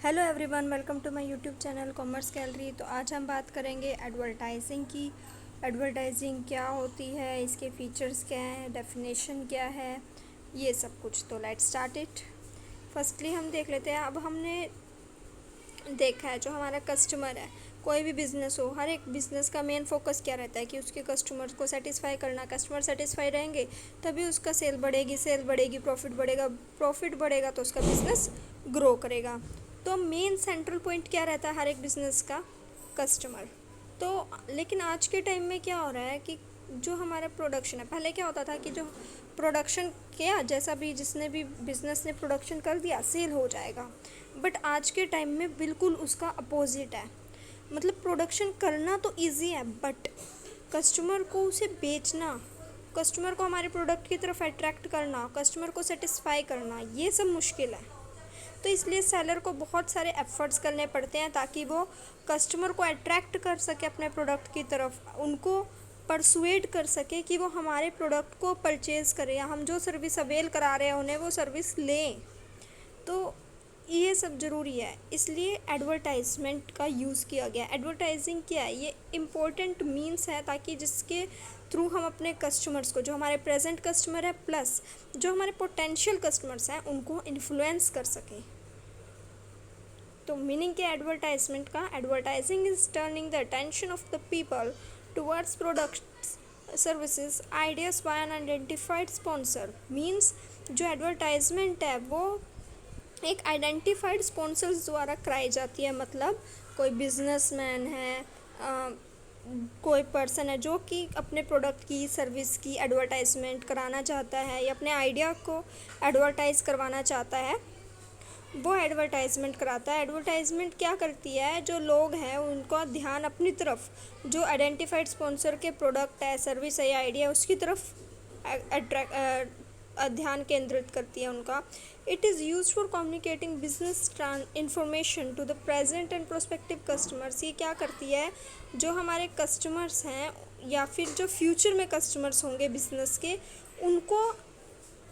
Hello everyone, welcome to my YouTube channel commerce gallery. तो आज हम बात करेंगे एडवर्टाइजिंग की। एडवर्टाइजिंग क्या होती है, इसके फीचर्स क्या हैं, डेफिनेशन क्या है, ये सब कुछ। तो लेट्स स्टार्ट इट। फर्स्टली हम देख लेते हैं। अब हमने देखा है जो हमारा कस्टमर है, कोई भी बिज़नेस हो, हर एक बिज़नेस का मेन फोकस क्या रहता है कि उसके कस्टमर्स को सेटिस्फाई करना। कस्टमर सेटिस्फाई रहेंगे तभी उसका सेल बढ़ेगी, प्रॉफिट बढ़ेगा तो उसका बिज़नेस ग्रो करेगा। तो मेन सेंट्रल पॉइंट क्या रहता है हर एक बिज़नेस का? कस्टमर। तो लेकिन आज के टाइम में क्या हो रहा है कि जो हमारा प्रोडक्शन है, पहले क्या होता था कि जो प्रोडक्शन किया, जैसा भी जिसने भी बिज़नेस ने प्रोडक्शन कर दिया, सेल हो जाएगा। बट आज के टाइम में बिल्कुल उसका अपोजिट है। मतलब प्रोडक्शन करना तो इजी है, बट कस्टमर को उसे बेचना, कस्टमर को हमारे प्रोडक्ट की तरफ अट्रैक्ट करना, कस्टमर को सेटिस्फाई करना, ये सब मुश्किल है। तो इसलिए सेलर को बहुत सारे एफर्ट्स करने पड़ते हैं ताकि वो कस्टमर को अट्रैक्ट कर सके अपने प्रोडक्ट की तरफ, उनको परसुएड कर सके कि वो हमारे प्रोडक्ट को परचेज़ करें या हम जो सर्विस अवेल करा रहे हैं उन्हें वो सर्विस लें। तो ये सब ज़रूरी है, इसलिए एडवर्टाइजमेंट का यूज़ किया गया। एडवर्टाइजिंग क्या है? ये इम्पोर्टेंट मीन्स है ताकि जिसके थ्रू हम अपने कस्टमर्स को, जो हमारे प्रेजेंट कस्टमर है प्लस जो हमारे पोटेंशियल कस्टमर्स हैं, उनको इन्फ्लुएंस कर सकें। तो मीनिंग क्या एडवर्टाइजमेंट का? Advertising is turning the attention of the people towards products, services, ideas by an identified sponsor. Means जो एडवर्टाइजमेंट है वो एक आइडेंटिफाइड स्पॉन्सर्स द्वारा कराई जाती है। मतलब कोई बिजनेसमैन है, कोई पर्सन है जो कि अपने प्रोडक्ट की, सर्विस की एडवर्टाइजमेंट कराना चाहता है या अपने आइडिया को एडवर्टाइज़ करवाना चाहता है, वो एडवर्टाइजमेंट कराता है। एडवर्टाइजमेंट क्या करती है? जो लोग हैं उनका ध्यान अपनी तरफ, जो आइडेंटिफाइड स्पॉन्सर के प्रोडक्ट है, सर्विस है या आइडिया, उसकी तरफ ध्यान केंद्रित करती है उनका। It is use for communicating business information to the present and prospective customers. ये क्या करती है? जो हमारे कस्टमर्स हैं या फिर जो फ्यूचर में कस्टमर्स होंगे बिजनेस के, उनको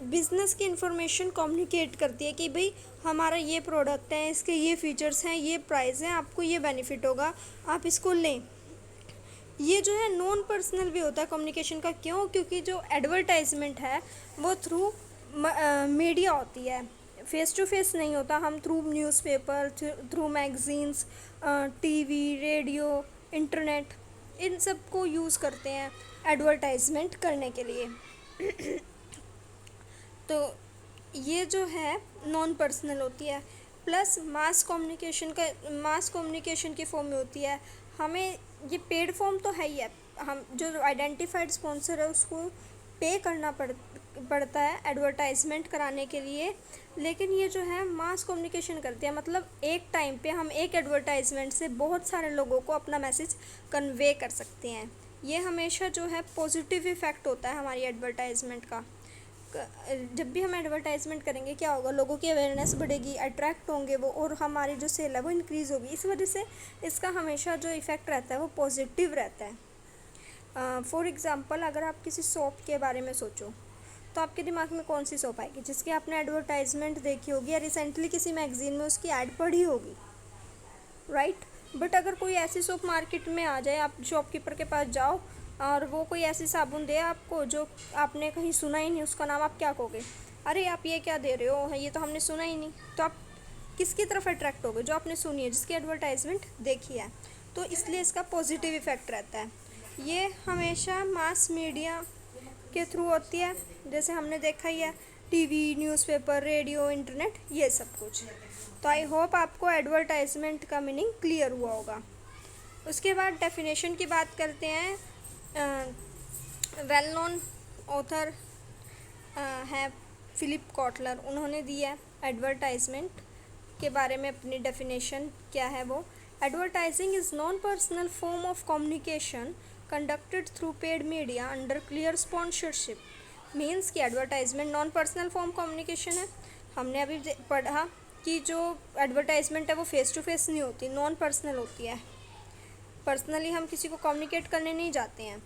बिज़नेस की इन्फॉर्मेशन कम्युनिकेट करती है कि भाई हमारा ये प्रोडक्ट है, इसके ये फीचर्स हैं, ये प्राइस है, आपको ये बेनिफिट होगा, आप इसको लें। ये जो है नॉन पर्सनल भी होता है कम्युनिकेशन का। क्यों? क्योंकि जो एडवर्टाइजमेंट है वो थ्रू मीडिया होती है, फेस टू फेस नहीं होता। हम through newspaper, through magazines, TV, radio, internet, इन सब को यूज़ करते हैं एडवर्टाइजमेंट करने के लिए। तो ये जो है नॉन पर्सनल होती है। प्लस मास कम्युनिकेशन की फॉर्म में होती है। हमें ये पेड फॉर्म तो है ही है, हम जो आइडेंटिफाइड स्पॉन्सर है उसको पे करना पड़ता है एडवर्टाइजमेंट कराने के लिए। लेकिन ये जो है मास कम्युनिकेशन करती है, मतलब एक टाइम पे हम एक एडवर्टाइजमेंट से बहुत सारे लोगों को अपना मैसेज कन्वे कर सकते हैं। ये हमेशा जो है पॉजिटिव इफ़ेक्ट होता है हमारी एडवर्टाइजमेंट का। जब भी हम एडवर्टाइजमेंट करेंगे क्या होगा? लोगों की अवेयरनेस बढ़ेगी, अट्रैक्ट होंगे वो, और हमारी जो सेल है वो इंक्रीज़ होगी। इस वजह से इसका हमेशा जो इफ़ेक्ट रहता है वो पॉजिटिव रहता है। फॉर एग्ज़ाम्पल, अगर आप किसी शॉप के बारे में सोचो तो आपके दिमाग में कौन सी शॉप आएगी जिसकी आपने एडवर्टाइजमेंट देखी होगी या रिसेंटली किसी मैगजीन में उसकी ऐड पढ़ी होगी, राइट? बट अगर कोई ऐसी शॉप मार्केट में आ जाए, आप शॉपकीपर के पास जाओ और वो कोई ऐसी साबुन दे आपको जो आपने कहीं सुना ही नहीं, उसका नाम, आप क्या कहोगे? अरे आप ये क्या दे रहे हो, ये तो हमने सुना ही नहीं। तो आप किसकी तरफ अट्रैक्ट होगे? जो आपने सुनी है, जिसकी एडवर्टाइजमेंट देखी है। तो इसलिए इसका पॉजिटिव इफ़ेक्ट रहता है। ये हमेशा मास मीडिया के थ्रू होती है, जैसे हमने देखा ही है, टीवी, न्यूज़पेपर, रेडियो, इंटरनेट, ये सब कुछ। तो आई होप आपको एडवर्टाइजमेंट का मीनिंग क्लियर हुआ होगा। उसके बाद डेफिनेशन की बात करते हैं। वेल नोन ऑथर है फिलिप कॉटलर, उन्होंने दिया है एडवर्टाइजमेंट के बारे में अपनी डेफिनेशन क्या है वो। Advertising is non personal form of communication conducted through paid media under clear sponsorship. Means कि advertisement non personal form communication है। हमने अभी पढ़ा कि जो एडवर्टाइजमेंट है वो फेस टू फेस नहीं होती, नॉन पर्सनल होती है। पर्सनली हम किसी को कम्युनिकेट करने नहीं जाते हैं।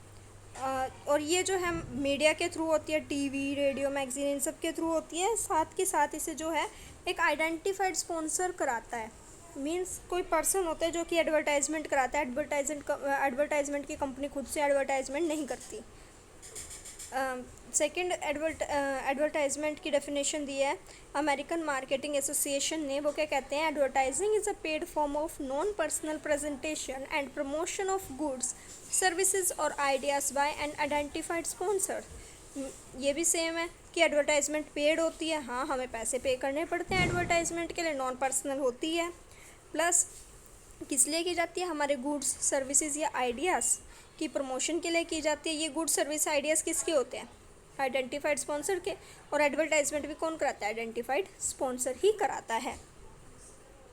और ये जो है मीडिया के थ्रू होती है, टीवी, रेडियो, मैगजीन, इन सब के थ्रू होती है। साथ के साथ इसे जो है एक आइडेंटिफाइड स्पॉन्सर कराता है। मीन्स कोई पर्सन होता है जो कि एडवर्टाइजमेंट कराता है। एडवर्टाइजमेंट की कंपनी खुद से एडवर्टाइजमेंट नहीं करती। सेकंड एडवर्टाइजमेंट की डेफिनेशन दी है अमेरिकन मार्केटिंग एसोसिएशन ने। वो क्या कहते हैं, advertising is a paid form of non personal presentation and promotion of goods services और ideas by an identified sponsor. ये भी सेम है कि एडवर्टाइजमेंट पेड होती है, हाँ हमें पैसे पे करने पड़ते हैं एडवर्टाइजमेंट के लिए, नॉन पर्सनल होती है। प्लस किस लिए की जाती है, हमारे गुड्स सर्विसेज या आइडियाज़ की प्रमोशन के लिए की जाती है। ये गुड सर्विस आइडियाज़ किसके होते हैं, आइडेंटिफाइड स्पॉन्सर के। और एडवर्टाइजमेंट भी कौन कराता है, आइडेंटिफाइड स्पॉन्सर ही कराता है।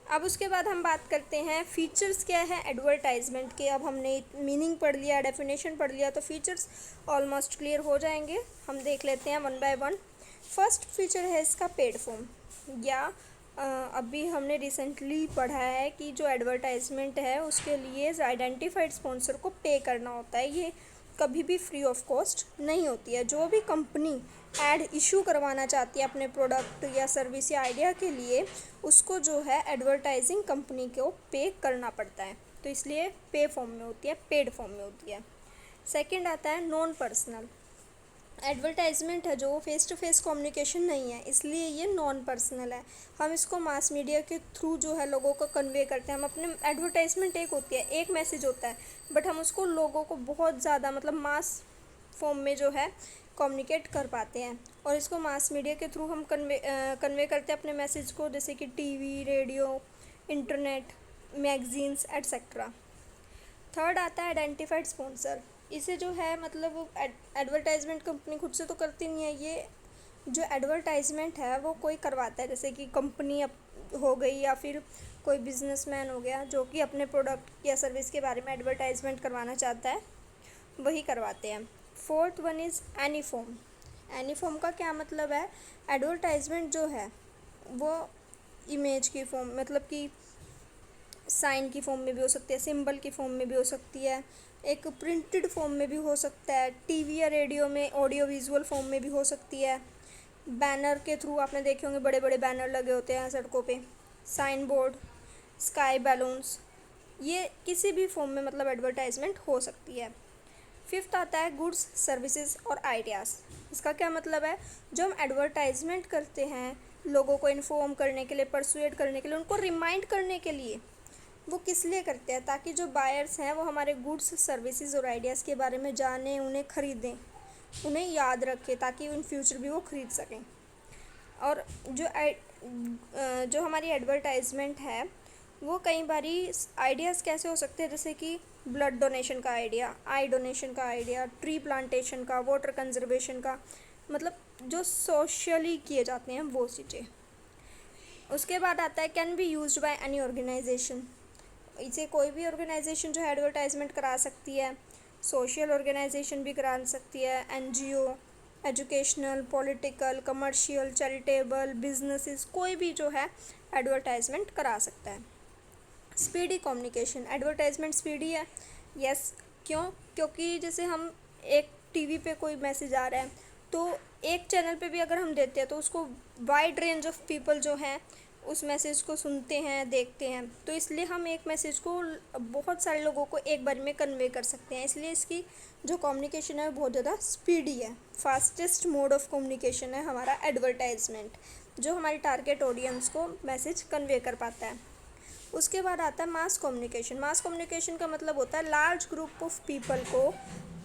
अब उसके बाद हम बात करते हैं फीचर्स क्या है एडवर्टाइजमेंट के। अब हमने मीनिंग पढ़ लिया, डेफिनेशन पढ़ लिया, तो फीचर्स ऑलमोस्ट क्लियर हो जाएंगे। हम देख लेते हैं one by one. First feature है इसका पेड फॉर्म, या अभी हमने रिसेंटली पढ़ा है कि जो एडवर्टाइजमेंट है उसके लिए आइडेंटिफाइड स्पॉन्सर को पे करना होता है। ये कभी भी फ्री ऑफ कॉस्ट नहीं होती है। जो भी कंपनी एड इशू करवाना चाहती है अपने प्रोडक्ट या सर्विस या आइडिया के लिए, उसको जो है एडवर्टाइजिंग कंपनी को पे करना पड़ता है। तो इसलिए पे फॉर्म में होती है, पेड फॉर्म में होती है। सेकंड आता है नॉन पर्सनल। एडवर्टाइजमेंट है जो फेस टू फेस कम्युनिकेशन नहीं है, इसलिए ये नॉन पर्सनल है। हम इसको मास मीडिया के थ्रू जो है लोगों को कन्वे करते हैं। हम अपने एडवर्टाइजमेंट एक होती है, एक मैसेज होता है, बट हम उसको लोगों को बहुत ज़्यादा मतलब मास फॉर्म में जो है कम्युनिकेट कर पाते हैं। और इसको मास मीडिया के थ्रू हम कन्वे करते हैं अपने मैसेज को, जैसे कि TV, radio, internet, magazines etcetera. Third आता है आइडेंटिफाइड स्पॉन्सर। इसे जो है मतलब एडवर्टाइजमेंट कंपनी खुद से तो करती नहीं है, ये जो एडवर्टाइजमेंट है वो कोई करवाता है, जैसे कि कंपनी हो गई या फिर कोई बिजनेसमैन हो गया जो कि अपने प्रोडक्ट या सर्विस के बारे में एडवर्टाइजमेंट करवाना चाहता है, वही करवाते हैं। Fourth one is any form. Any form का क्या मतलब है, एडवर्टाइजमेंट जो है वो इमेज की फॉर्म, मतलब कि साइन की फॉर्म में भी हो सकती है, सिंबल की फॉर्म में भी हो सकती है, एक प्रिंटेड फॉर्म में भी हो सकता है, टीवी या रेडियो में ऑडियो विजुअल फॉर्म में भी हो सकती है, बैनर के थ्रू आपने देखे होंगे बड़े बड़े बैनर लगे होते हैं सड़कों पे, साइन बोर्ड, स्काई बैलून्स, ये किसी भी फॉर्म में मतलब एडवर्टाइजमेंट हो सकती है। फिफ्थ आता है गुड्स सर्विसेज और आइडियाज़। इसका क्या मतलब है, जो हम एडवर्टाइजमेंट करते हैं लोगों को इन्फॉर्म करने के लिए, परसुएड करने के लिए, उनको रिमाइंड करने के लिए, वो किस लिए करते हैं, ताकि जो बायर्स हैं वो हमारे गुड्स सर्विसेज और आइडियाज़ के बारे में जानें, उन्हें ख़रीदें, उन्हें याद रखें, ताकि इन फ्यूचर भी वो ख़रीद सकें। और जो हमारी एडवर्टाइजमेंट है वो कई बारी आइडियाज़ कैसे हो सकते हैं, जैसे कि ब्लड डोनेशन का आइडिया, आई डोनेशन का आइडिया, ट्री प्लांटेशन का, वाटर कंजर्वेशन का, मतलब जो सोशली किए जाते हैं वो चीज़ें। उसके बाद आता है can be used by any organisation. इसे कोई भी ऑर्गेनाइजेशन जो है एडवर्टाइजमेंट करा सकती है, सोशल ऑर्गेनाइजेशन भी करा सकती है, NGO, educational, political, commercial, charitable, businesses, कोई भी जो है एडवर्टाइजमेंट करा सकता है। स्पीडी कम्युनिकेशन, एडवर्टाइजमेंट स्पीडी है, यस। क्यों, क्योंकि जैसे हम एक टीवी पे कोई मैसेज आ रहा है तो एक चैनल पे भी अगर हम देते हैं तो उसको वाइड रेंज ऑफ पीपल जो हैं उस मैसेज को सुनते हैं, देखते हैं, तो इसलिए हम एक मैसेज को बहुत सारे लोगों को एक बार में कन्वे कर सकते हैं। इसलिए इसकी जो कम्युनिकेशन है बहुत ज़्यादा स्पीडी है। फास्टेस्ट मोड ऑफ कम्युनिकेशन है हमारा एडवर्टाइजमेंट, जो हमारी टारगेट ऑडियंस को मैसेज कन्वे कर पाता है। उसके बाद आता है मास कम्युनिकेशन। मास कम्युनिकेशन का मतलब होता है लार्ज ग्रुप ऑफ पीपल को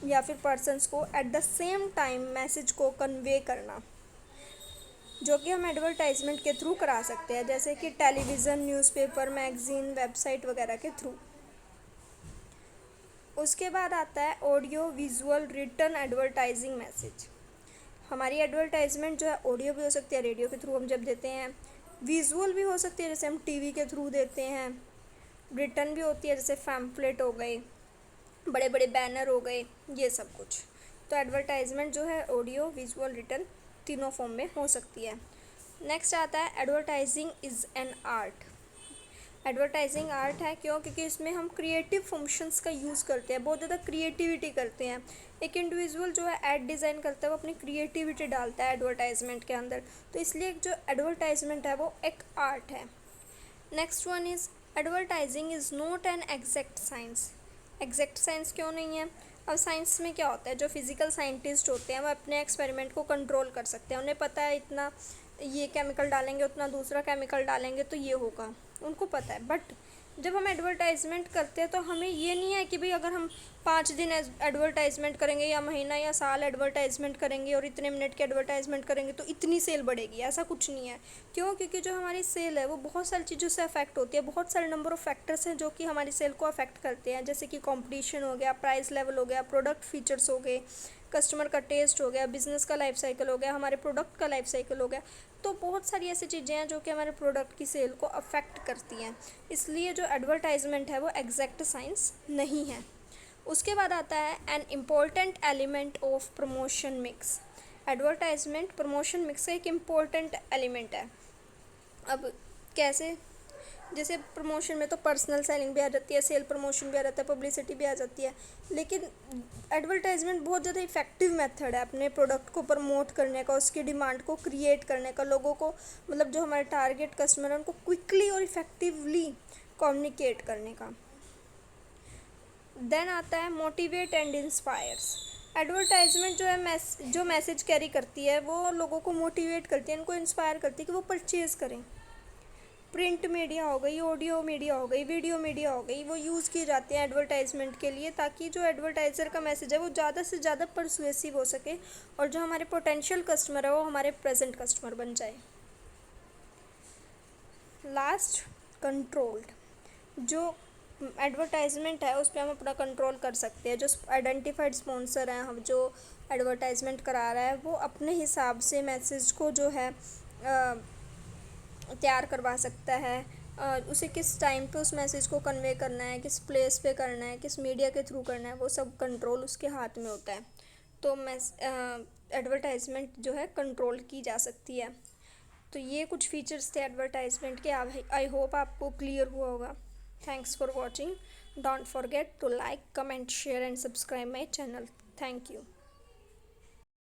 या फिर पर्सन्स को at the same time message को कन्वे करना, जो कि हम एडवर्टाइजमेंट के थ्रू करा सकते हैं, जैसे कि टेलीविज़न, न्यूज़पेपर, मैगज़ीन, वेबसाइट वगैरह के थ्रू। उसके बाद आता है audio visual written advertising message. हमारी एडवर्टाइजमेंट जो है ऑडियो भी हो सकती है, रेडियो के थ्रू हम जब देते हैं, विजुअल भी हो सकती है जैसे हम टीवी के थ्रू देते हैं, रिटन भी होती है जैसे पैम्फलेट हो गए, बड़े बड़े बैनर हो गए, ये सब कुछ। तो एडवर्टाइजमेंट जो है ऑडियो, विजुअल, रिटन तीनों फॉर्म में हो सकती है। नेक्स्ट आता है advertising is an art. Advertising art है क्यों, क्योंकि इसमें हम क्रिएटिव फंक्शंस का यूज़ करते हैं, बहुत ज़्यादा क्रिएटिविटी करते हैं। एक इंडिविजुअल जो है एड डिज़ाइन करता है वो अपनी क्रिएटिविटी डालता है एडवर्टाइजमेंट के अंदर, तो इसलिए जो एडवर्टाइजमेंट है वो एक आर्ट है। Next one is advertising is not an exact science. Exact science क्यों नहीं है? अब साइंस में क्या होता है, जो फिज़िकल साइंटिस्ट होते हैं वो अपने एक्सपेरिमेंट को कंट्रोल कर सकते हैं। उन्हें पता है इतना ये केमिकल डालेंगे, उतना दूसरा केमिकल डालेंगे तो ये होगा, उनको पता है। बट जब हम एडवर्टाइजमेंट करते हैं तो हमें ये नहीं है कि भाई अगर हम 5 दिन एडवर्टाइजमेंट करेंगे या महीना या साल एडवर्टाइजमेंट करेंगे और इतने मिनट के एडवर्टाइजमेंट करेंगे तो इतनी सेल बढ़ेगी, ऐसा कुछ नहीं है। क्यों? क्योंकि जो हमारी सेल है वो बहुत सारी चीज़ों से अफेक्ट होती है। बहुत सारे नंबर ऑफ़ फैक्टर्स हैं जो कि हमारी सेल को अफेक्ट करते हैं, जैसे कि कंपटीशन हो गया, प्राइस लेवल हो गया, प्रोडक्ट फीचर्स हो गए, कस्टमर का टेस्ट हो गया, बिजनेस का लाइफ साइकिल हो गया, हमारे प्रोडक्ट का लाइफ साइकिल हो गया। तो बहुत सारी ऐसी चीज़ें हैं जो कि हमारे प्रोडक्ट की सेल को अफेक्ट करती हैं। इसलिए जो एडवर्टाइजमेंट है वो एग्जैक्ट साइंस नहीं है। उसके बाद आता है an important element of promotion mix. Advertisement promotion mix का एक इम्पोर्टेंट एलिमेंट है। अब कैसे? जैसे प्रमोशन में तो पर्सनल सेलिंग भी आ जाती है, सेल प्रमोशन भी आ जाता है, पब्लिसिटी भी आ जाती है। लेकिन एडवर्टाइजमेंट बहुत ज़्यादा इफ़ेक्टिव मेथड है अपने प्रोडक्ट को प्रमोट करने का, उसकी डिमांड को क्रिएट करने का, लोगों को मतलब जो हमारे टारगेट कस्टमर है उनको क्विकली और इफ़ेक्टिवली कम्युनिकेट करने का। देन आता है मोटिवेट एंड इंस्पायर्स। एडवर्टाइजमेंट जो है जो मैसेज कैरी करती है वो लोगों को मोटिवेट करती है, उनको इंस्पायर करती है कि वो परचेज़ करें। प्रिंट मीडिया हो गई, ऑडियो मीडिया हो गई, वीडियो मीडिया हो गई, वो यूज़ की जाती हैं एडवर्टाइजमेंट के लिए, ताकि जो एडवर्टाइज़र का मैसेज है वो ज़्यादा से ज़्यादा परसुएसिव हो सके और जो हमारे पोटेंशियल कस्टमर है वो हमारे प्रेजेंट कस्टमर बन जाए। Last, controlled. जो एडवर्टाइजमेंट है उस पर हम अपना कंट्रोल कर सकते हैं। जो आइडेंटिफाइड स्पॉन्सर हैं, हम जो एडवर्टाइजमेंट करा रहा है वो अपने हिसाब से मैसेज को जो है तैयार करवा सकता है। उसे किस टाइम पे उस मैसेज को कन्वे करना है, किस प्लेस पे करना है, किस मीडिया के थ्रू करना है, वो सब कंट्रोल उसके हाथ में होता है। तो एडवर्टाइजमेंट जो है कंट्रोल की जा सकती है। तो ये कुछ फीचर्स थे एडवर्टाइजमेंट के। आई होप आपको क्लियर हुआ होगा। Thanks for watching. Don't forget to like, comment, share and subscribe my channel. Thank you.